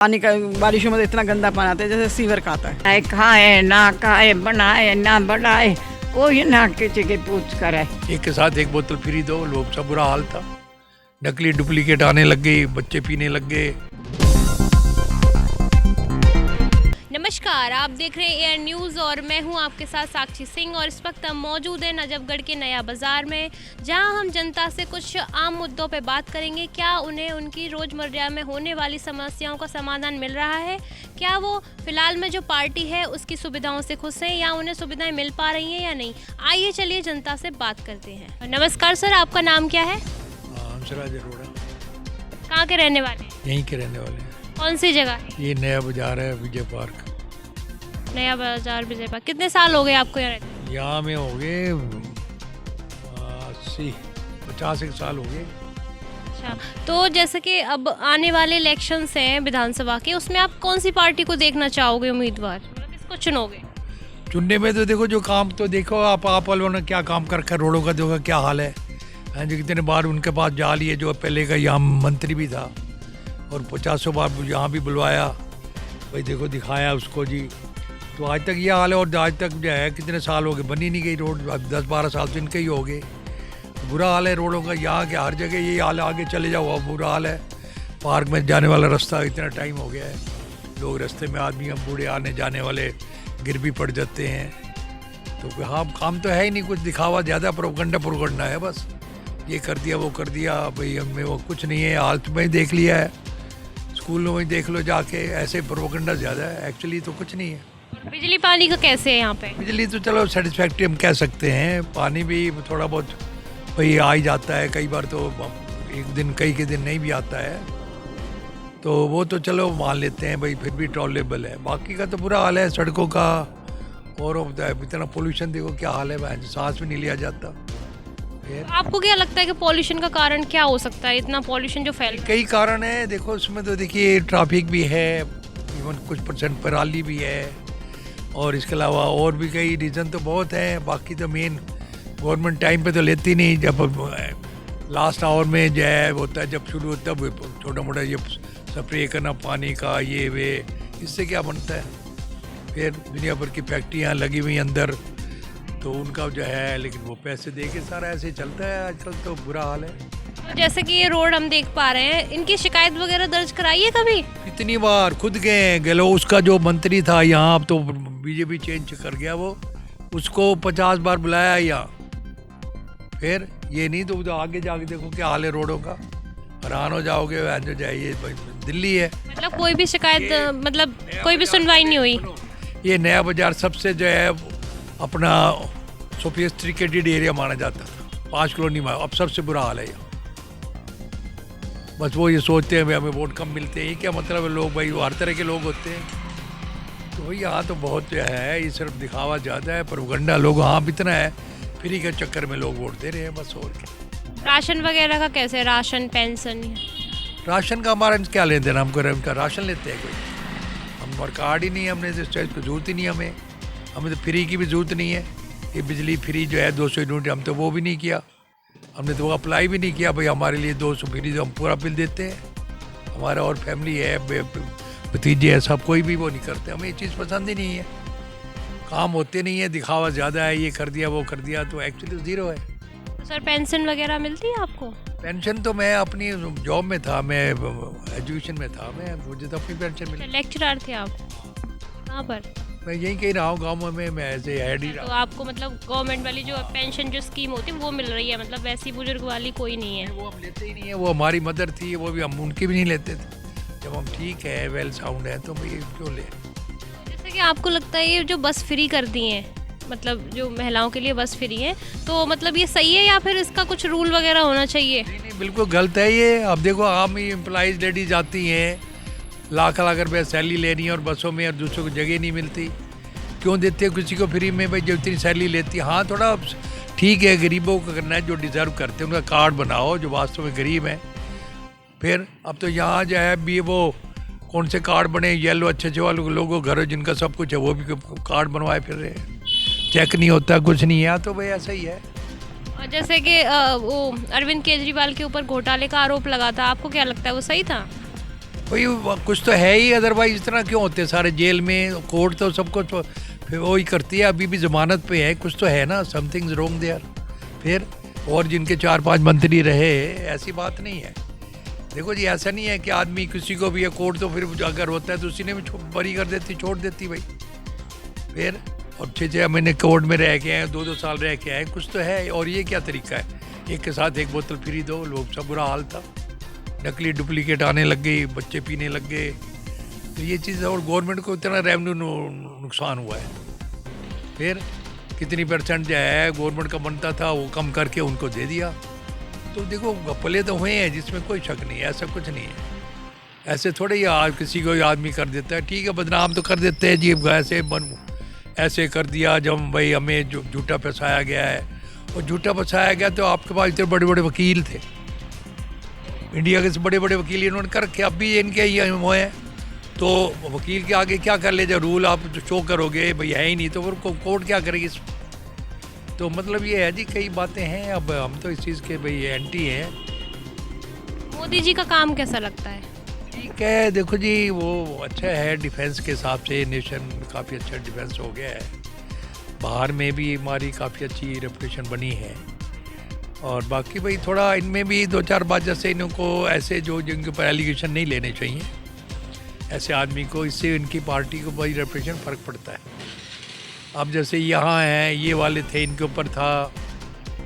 पानी का बारिशों में तो इतना गंदा पानी आता है जैसे सीवर का आता है। खाए ना खाए, बनाए ना बढ़ाए, कोई ना किसी की पूछ करे। एक के साथ एक बोतल फ्री दो, लोग सब बुरा हाल था। नकली डुप्लीकेट आने लग गई, बच्चे पीने लग गए। नमस्कार, आप देख रहे हैं एयर न्यूज़ और मैं हूं आपके साथ साक्षी सिंह। और इस वक्त हम मौजूद हैं नजफगढ़ के नया बाज़ार में, जहां हम जनता से कुछ आम मुद्दों पे बात करेंगे। क्या उन्हें उनकी रोज़मर्रा में होने वाली समस्याओं का समाधान मिल रहा है? क्या वो फिलहाल में जो पार्टी है उसकी सुविधाओं से खुश हैं या उन्हें सुविधाएं मिल पा रही हैं या नहीं? आइए चलिए जनता से बात करते हैं। नमस्कार सर, आपका नाम क्या है? हंसराज अरोड़ा। कहाँ के रहने वाले हैं? यहीं के रहने वाले हैं। कौन सी जगह है? ये नया बाजार है, विजय पार्क। नया बाजार विजय पार्क। कितने साल हो गए आपको यहाँ रहते? यहाँ में हो गए 50 साल हो गए। अच्छा, तो जैसे कि अब आने वाले इलेक्शंस हैं विधानसभा के, उसमें आप कौन सी पार्टी को देखना चाहोगे उम्मीदवार? मतलब किसको चुनोगे? चुनने में तो देखो, जो काम तो देखो आप वालों ने क्या काम कर रखा है, रोडों का देखो क्या हाल है। जो कितने बार उनके पास जा लिए, जो पहले का यहाँ मंत्री भी था और 50 बार यहाँ भी बुलवाया, भाई देखो दिखाया उसको जी। तो आज तक ये हाल है। और आज तक जो है कितने साल हो गए, बनी नहीं गई रोड। 10-12 साल तो इनके ही हो गए। बुरा हाल है रोडों का यहाँ के, हर जगह यही हाल है। आगे चले जाओ अब बुरा हाल है। पार्क में जाने वाला रास्ता इतना टाइम हो गया है, लोग रास्ते में आदमी हम बूढ़े आने जाने वाले गिर भी पड़ जाते हैं। तो हाँ, काम तो है ही नहीं, कुछ दिखावा ज़्यादा, प्रोपगंडा है बस। ये कर दिया वो कर दिया, भाई हमें वो कुछ नहीं है। हालत में ही देख लिया है, स्कूलों में देख लो जाके, ऐसे प्रोपगंडा ज़्यादा है, एक्चुअली तो कुछ नहीं है। बिजली पानी का कैसे है यहाँ पे? बिजली तो चलो सेटिस्फैक्ट्री हम कह सकते हैं। पानी भी थोड़ा बहुत भाई आ ही जाता है, कई बार तो एक दिन कई के दिन नहीं भी आता है, तो वो तो चलो मान लेते हैं भाई, फिर भी टॉलरेबल है। बाकी का तो बुरा हाल है सड़कों का। और इतना पोल्यूशन देखो क्या हाल है, सांस भी नहीं लिया जाता। आपको क्या लगता है कि पॉल्यूशन का कारण क्या हो सकता है? इतना पॉल्यूशन जो फैल, कई कारण है देखो उसमें। तो देखिए ट्रैफिक भी है, इवन कुछ % पराली भी है, और इसके अलावा और भी कई रीज़न तो बहुत हैं। बाकी तो मेन गवर्नमेंट टाइम पे तो लेती नहीं। जब लास्ट आवर में जो है होता है, जब शुरू होता है छोटा मोटा ये स्प्रे करना पानी का, ये वे, इससे क्या बनता है? फिर दुनिया भर की फैक्ट्रियाँ लगी हुई अंदर, तो उनका जो है, लेकिन वो पैसे दे के सारा ऐसे चलता है आजकल। तो बुरा हाल है। तो जैसे कि ये रोड हम देख पा रहे हैं, इनकी शिकायत वगैरह दर्ज कराई है कभी? कितनी बार खुद गए गलो। उसका जो मंत्री था यहाँ, अब तो बीजेपी चेंज कर गया, वो उसको 50 बार बुलाया यहाँ। फिर ये नहीं तो आगे जाके देखो क्या हाल है रोडों का, हैरान हो जाओगे। जो जाइए दिल्ली है, मतलब कोई भी शिकायत, मतलब कोई भी सुनवाई नहीं हुई। ये नया बाजार सबसे जो है अपना सोफिस्टिकेटेड एरिया माना जाता था, 5 कॉलोनी में। अब सबसे बुरा हाल है यहाँ। बस वो ये सोचते हैं भाई हमें वोट कम मिलते हैं, ये क्या मतलब है? लोग भाई हर तरह के लोग होते हैं। तो भाई यहाँ तो बहुत जो है, ये सिर्फ दिखावा ज़्यादा है, प्रोपगंडा। लोग हाँ इतना है, फ्री के चक्कर में लोग वोट दे रहे हैं बस, और क्या। राशन वगैरह का कैसे? Ration, pension? राशन का हमारा क्या लेन देना? हमको उनका राशन लेते हैं कोई? हमारा कार्ड ही नहीं है, हमने तो इसको जरूरत ही नहीं है। हमें तो फ्री की भी ज़रूरत नहीं है। ये बिजली फ्री जो है 200 यूनिट, हम तो वो भी नहीं किया। हमने तो वो अप्लाई भी नहीं किया भाई हमारे लिए 200 फ्री, तो हम पूरा बिल देते हैं। हमारा और फैमिली है, भतीजे है, सब कोई भी वो नहीं करते। हमें ये चीज़ पसंद ही नहीं है। काम होते नहीं है, दिखावा ज़्यादा है, ये कर दिया वो कर दिया, तो एक्चुअली ज़ीरो है। सर पेंशन वगैरह मिलती है आपको? पेंशन तो मैं अपनी जॉब में था, मैं एजुकेशन में था, मुझे तो अपनी पेंशन मिली। लेक्चरर थे आप? कहाँ पर? मैं यहीं कहीं रहा हूँ गाँव में, मैं एज ए हेड ही तो रहा। आपको मतलब गवर्नमेंट वाली जो पेंशन जो स्कीम होती है वो मिल रही है? मतलब वैसी बुजुर्ग वाली कोई नहीं है? वो हम लेते ही नहीं है। वो हमारी मदर थी, वो भी हम उनकी भी नहीं लेते थे। जब हम ठीक है, वेल साउंड है, तो भाई क्यों ले? जैसे कि आपको लगता है ये जो बस फ्री कर दी हैं, मतलब जो महिलाओं के लिए बस फ्री है, तो मतलब ये सही है या फिर इसका कुछ रूल वगैरह होना चाहिए? नहीं, बिल्कुल गलत है ये। अब देखो आम ही एम्प्लॉइज लेडीज आती हैं, लाख रुपये सैलरी ले रही हैं और बसों में, और दूसरों को जगह नहीं मिलती। क्यों देते हैं किसी को फ्री में? भाई जो इतनी सैलरी लेती है, हाँ थोड़ा ठीक है, गरीबों को करना है, जो डिज़र्व करते हैं उनका कार्ड बनाओ, जो वास्तव में गरीब हैं। फिर अब तो यहाँ जो है भी वो कौन से कार्ड बने, येलो अच्छे वाले लोगों घर जिनका सब कुछ है, वो भी कार्ड बनवाए फिर रहे हैं। चेक नहीं होता, कुछ नहीं है, तो भाई ऐसा ही है। और जैसे कि वो अरविंद केजरीवाल के ऊपर घोटाले का आरोप लगा था, आपको क्या लगता है वो सही था? भाई कुछ तो है ही, अदरवाइज इतना क्यों होते सारे जेल में, कोर्ट तो सबको तो फिर वही करती है, अभी भी ज़मानत पे है, कुछ तो है ना, समथिंग रॉन्ग देयर। फिर और जिनके 4-5 मंत्री रहे, ऐसी बात नहीं है। देखो जी, ऐसा नहीं है कि आदमी किसी को भी है, कोर्ट तो फिर अगर होता है तो उसी ने भी बरी कर देती, छोड़ देती भाई। फिर और 6-6 महीने कोर्ट में रह के आए, 2-2 साल रह के आए, कुछ तो है। और ये क्या तरीका है, एक के साथ एक बोतल फ्री दो, लोग सब बुरा हाल था, नकली डुप्लीकेट आने लग गई, बच्चे पीने लग गए, तो ये चीज़। और गवर्नमेंट को इतना रेवेन्यू नुकसान हुआ है। फिर कितनी परसेंट जो है गवर्नमेंट का बनता था वो कम करके उनको दे दिया। तो देखो घपले तो हुए हैं, जिसमें कोई शक नहीं है, ऐसा कुछ नहीं है। ऐसे थोड़े ही आज किसी को आदमी कर देता है, ठीक है, बदनाम तो कर देते हैं जी, ऐसे कर दिया जब भाई हमें जो झूठा फंसाया गया है। और झूठा फंसाया गया तो आपके पास इतने बड़े बड़े वकील थे, इंडिया के बड़े बड़े वकील इन्होंने कर रखे, अब भी इनके ये हुए हैं। तो वकील के आगे क्या कर ले, जब रूल आप शो करोगे भाई है ही नहीं, तो फिर कोर्ट क्या करेगी। तो मतलब ये है जी, कई बातें हैं। अब हम तो इस चीज़ के भाई एंटी हैं। मोदी जी का काम कैसा लगता है? ठीक है, देखो जी, वो अच्छा है, डिफेंस के हिसाब से नेशन काफ़ी अच्छा डिफेंस हो गया है, बाहर में भी हमारी काफ़ी अच्छी रेपुटेशन बनी है। और बाकी भाई थोड़ा इनमें भी 2-4 बात, जैसे इनको ऐसे जो जिनके ऊपर एलिगेशन नहीं लेने चाहिए ऐसे आदमी को, इससे इनकी पार्टी को बड़ी रेपुटेशन फ़र्क पड़ता है। अब जैसे यहाँ हैं, ये वाले थे, इनके ऊपर था,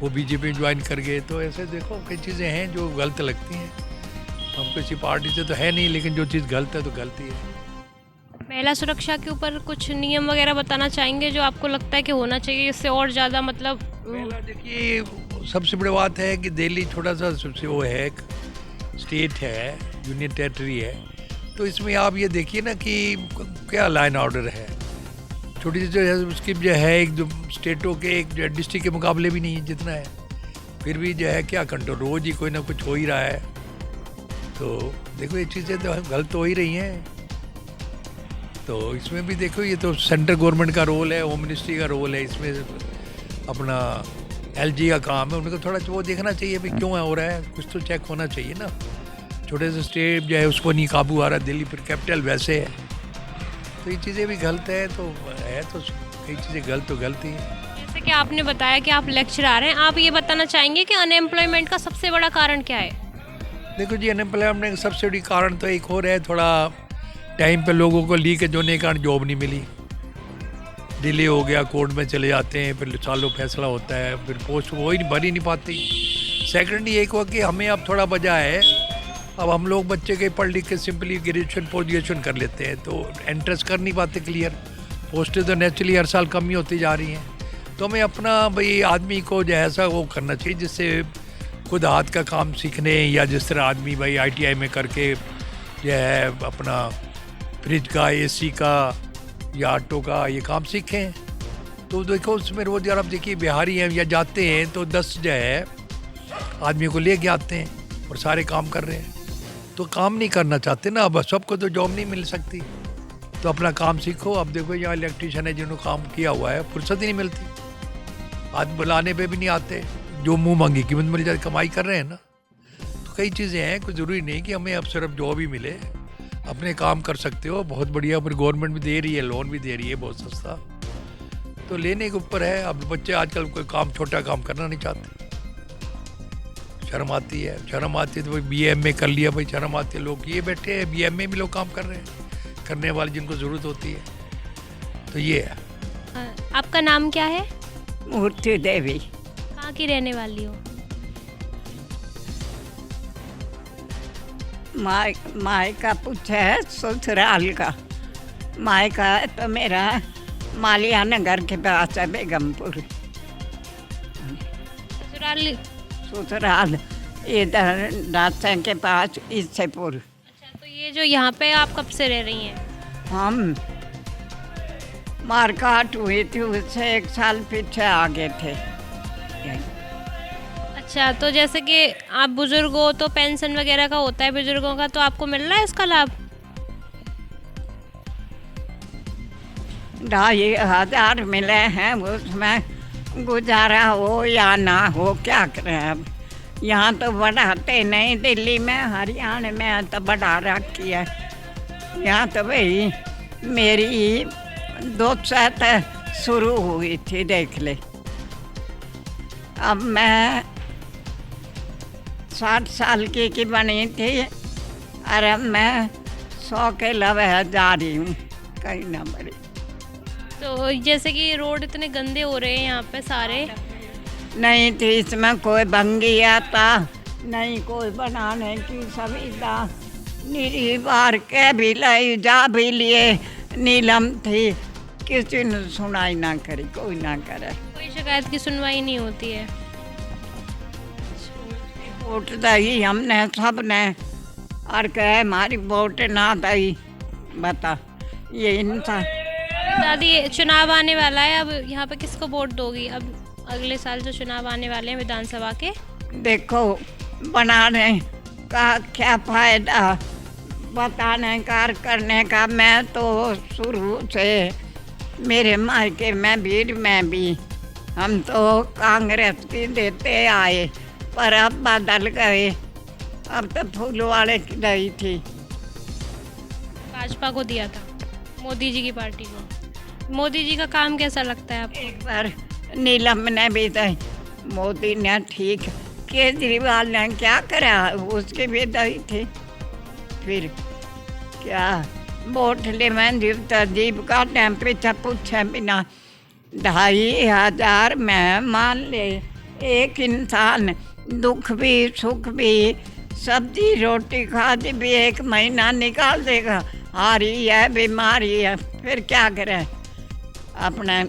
वो बीजेपी ज्वाइन कर गए, तो ऐसे देखो कई चीज़ें हैं जो गलत लगती हैं। हम किसी पार्टी से तो है नहीं, लेकिन जो चीज़ गलत है तो गलती है। महिला सुरक्षा के ऊपर कुछ नियम वगैरह बताना चाहेंगे जो आपको लगता है कि होना चाहिए, इससे और ज़्यादा मतलब? पहला देखिए, सबसे बड़ी बात है कि दिल्ली थोड़ा सा सबसे वो है, एक स्टेट है, यूनियन टेरिटरी है, तो इसमें आप ये देखिए ना कि क्या लाइन ऑर्डर है, छोटी सी जो है उसकी जो है, एक जो स्टेटों के एक डिस्ट्रिक्ट के मुकाबले भी नहीं है जितना है, फिर भी जो है क्या कंट्रोल, रोज़ ही कोई ना कुछ हो ही रहा है। तो देखो ये चीज़ें तो गलत हो ही रही हैं। तो इसमें भी देखो, ये तो सेंट्रल गवर्नमेंट का रोल है, होम मिनिस्ट्री का रोल है, इसमें अपना एलजी का काम है, उनको थोड़ा वो देखना चाहिए भाई क्यों हो रहा है, कुछ तो चेक होना चाहिए ना। छोटे से स्टेट जो है उसको नहीं काबू आ रहा, दिल्ली फिर कैपिटल वैसे है, तो ये चीज़ें भी गलत है। तो कई चीज़ें गलत तो गलत ही है। जैसे कि आपने बताया कि आप लेक्चरर हैं, आप ये बताना चाहेंगे कि अनएम्प्लॉयमेंट का सबसे बड़ा कारण क्या है? देखो जी, अनएम्प्लॉयमेंट का सबसे बड़ी कारण तो एक और है, थोड़ा टाइम पे लोगों को लीकेज होने के कारण जॉब नहीं मिली, डिले हो गया, कोर्ट में चले जाते हैं, फिर सालों फैसला होता है, फिर पोस्ट वही भर ही नहीं पाती। सेकेंडली एक हुआ कि हमें अब थोड़ा वजह है, अब हम लोग बच्चे के पढ़ लिख के सिंपली ग्रेजुएशन पोस्ट ग्रेजुएशन कर लेते हैं, तो एंट्रेंस कर नहीं पाते क्लियर, पोस्टें तो नेचुरली हर साल कम ही होती जा रही हैं। तो हमें अपना भाई आदमी को जो है ऐसा वो करना चाहिए जिससे खुद हाथ का काम सीखने, या जिस तरह आदमी भाई ITI में करके जो है अपना फ्रिज का, AC का या ऑटो का ये काम सीखें। तो देखो उसमें रोज़ यार, आप देखिए बिहारी हैं या जाते हैं तो 10 जो है आदमी को ले के आते हैं और सारे काम कर रहे हैं, तो काम नहीं करना चाहते ना। अब सबको तो जॉब नहीं मिल सकती, तो अपना काम सीखो। अब देखो यहाँ इलेक्ट्रीशियन है जिन्होंने काम किया हुआ है, फुर्सत ही नहीं मिलती, आज बुलाने पे भी नहीं आते, जो मुंह मांगी कीमत मिल जाए, कमाई कर रहे हैं ना। तो कई चीज़ें हैं, कोई ज़रूरी नहीं कि हमें अब सिर्फ जॉब ही मिले, अपने काम कर सकते हो, बहुत बढ़िया। फिर गवर्नमेंट भी दे रही है, लोन भी दे रही है बहुत सस्ता, तो लेने के ऊपर है। अब बच्चे आजकल कोई काम, छोटा काम करना नहीं चाहते, शर्म आती है। शर्म आती है तो भाई BA MA कर लिया, भाई शर्म आती है, लोग ये बैठे हैं, BA MA भी लोग काम कर रहे हैं, करने वाले जिनको ज़रूरत होती है। तो ये है। आपका नाम क्या है? मूर्ति देवी। कहाँ की रहने वाली हो? मायका पूछा है ससुराल का। मायका है तो मेरा मालिया नगर के पास है, बेगमपुर। ससुराल इधर दासा के पास, ईसेपुर। अच्छा, तो ये जो यहाँ पे आप कब से रह रही हैं? हम मारकाट हुई थी, उससे 1 साल पीछे आ गए थे। अच्छा, तो जैसे कि आप बुजुर्ग हो तो पेंशन वगैरह का होता है बुजुर्गों का, तो आपको मिल रहा है इसका लाभ? 2,500 मिले हैं, उसमें गुजारा हो या ना हो क्या करें अब। यहाँ तो बढ़ाते नहीं, दिल्ली में हरियाणा में तो बढ़ा रखी है। यहाँ तो भाई मेरी 200 शुरू हुई थी, देख ले। अब मैं 60 साल की बनी थी और अब मैं 100 के लवे जा रही हूँ, कहीं ना बड़ी। तो जैसे कि रोड इतने गंदे हो रहे हैं यहाँ पे सारे, नहीं थी इसमें कोई भंगी आता, नहीं कोई बनाने की सुविधा। निरी बार के भी लाई, जा भी लिए, नीलम थी, किसी ने सुनाई ना करी, कोई ना करे। कोई शिकायत की सुनवाई नहीं होती है। वोट दई हमने सब ने, और कहे हमारी वोट ना दई, बता ये इंसान। दादी, चुनाव आने वाला है, अब यहाँ पे किसको वोट दोगी? अब अगले साल जो चुनाव आने वाले हैं विधानसभा के, देखो बनाने का क्या फायदा, बताने कार करने का। मैं तो शुरू से मेरे मायके में भीड़ में भी हम तो कांग्रेस की देते आए, पर अब बदल गए। अब तो फूल वाले की रही थी। भाजपा को दिया था, मोदी जी की पार्टी को। मोदी जी का काम कैसा लगता है आपको? एक बार नीलम ने भी दी, मोदी ने ठीक, केजरीवाल ने क्या करा, उसकी भी दी थी। फिर क्या वोट ले में जीव का टाइम पीछे पूछे बिना 2500 में मान ले एक इंसान दुख भी सुख भी सब्जी रोटी खाद भी 1 महीना निकाल देगा। हारी है, बीमारी है, फिर क्या करे? अपने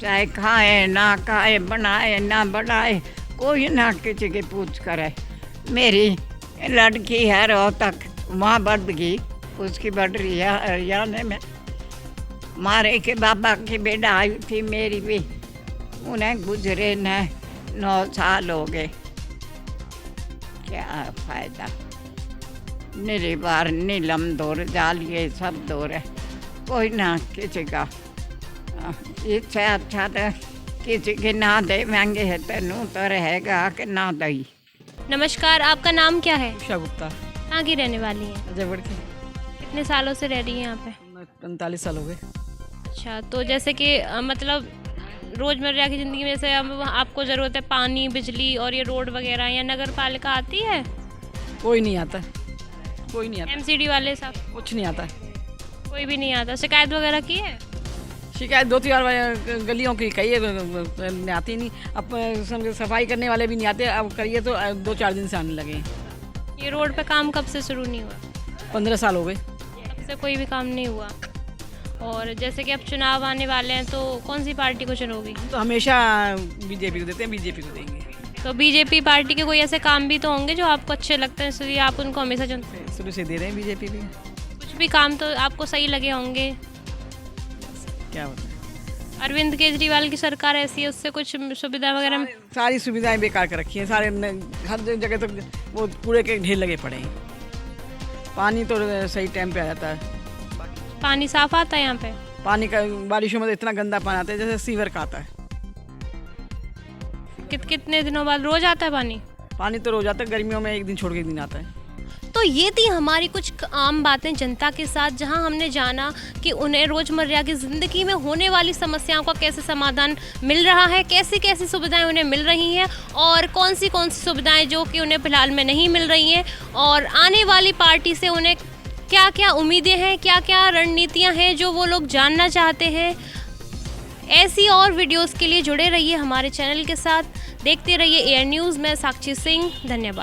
चाहे खाए ना खाए, बनाए ना बनाए, कोई ना किसी की पूछ करे। मेरी लड़की है रोहतक, वहाँ बढ़ गई, उसकी बढ़ रही है हरियाणा में। मारे के बाबा की बेटा आई थी मेरी भी, उन्हें गुजरे न 9 साल हो गए। क्या फायदा? मेरी बार नीलम दौर जालिए सब दौर है, कोई ना किसी का। इससे अच्छा तो किसी के ना दे महंगे है, तेनू तो रहेगा कि ना दई। नमस्कार, आपका नाम क्या है? उषा गुप्ता, कहाँ की रहने वाली हैं? अजयगढ़ की। कितने सालों से रह रही हैं यहाँ पे? 45 साल हो गए। अच्छा, तो जैसे कि मतलब रोज़मर्रा की ज़िंदगी में से अब आपको ज़रूरत है पानी, बिजली और ये रोड वगैरह, या नगर पालिका आती है? कोई नहीं आता, कोई नहीं आता, एमसीडी वाले साहब कुछ नहीं आता। कोई भी नहीं आता? शिकायत वगैरह की है? शिकायत 2-3 बार गलियों की कही है, आती नहीं। अब सफाई करने वाले भी नहीं आते, अब करिए तो 2-4 दिन से आने लगे हैं। ये रोड पे काम कब से शुरू नहीं हुआ? 15 साल हो गए। तब से कोई भी काम नहीं हुआ। और जैसे कि अब चुनाव आने वाले हैं, तो कौन सी पार्टी को चुनोगी? तो हमेशा बीजेपी को देते हैं, बीजेपी को देंगे। तो बीजेपी पार्टी के कोई ऐसे काम भी तो होंगे जो आपको अच्छे लगते हैं, इसलिए आप उनको हमेशा चुनते हैं? शुरू से दे रहे हैं बीजेपी भी। कुछ भी काम तो आपको सही लगे होंगे। क्या होता है, अरविंद केजरीवाल की सरकार ऐसी है, उससे कुछ सुविधा वगैरह? सारी सुविधाएं बेकार कर रखी हैं, सारे हर जगह तो वो कूड़े के ढेर लगे पड़े हैं। पानी तो सही टाइम पे आ जाता है। पानी साफ आता है यहाँ पे? पानी का बारिशों में तो इतना गंदा पानी आता है जैसे सीवर का आता है। कितने दिनों बाद रोज आता है पानी? पानी तो रोज आता है, गर्मियों में 1 दिन छोड़ के 1 दिन आता है। तो ये थी हमारी कुछ आम बातें जनता के साथ, जहां हमने जाना कि उन्हें रोज़मर्रा की ज़िंदगी में होने वाली समस्याओं का कैसे समाधान मिल रहा है, कैसी कैसी सुविधाएं उन्हें मिल रही हैं और कौन सी सुविधाएं जो कि उन्हें फ़िलहाल में नहीं मिल रही हैं, और आने वाली पार्टी से उन्हें क्या क्या उम्मीदें हैं, क्या क्या रणनीतियाँ हैं जो वो लोग जानना चाहते हैं। ऐसी और वीडियोज़ के लिए जुड़े रहिए हमारे चैनल के साथ, देखते रहिए एयर न्यूज़ में। साक्षी सिंह, धन्यवाद।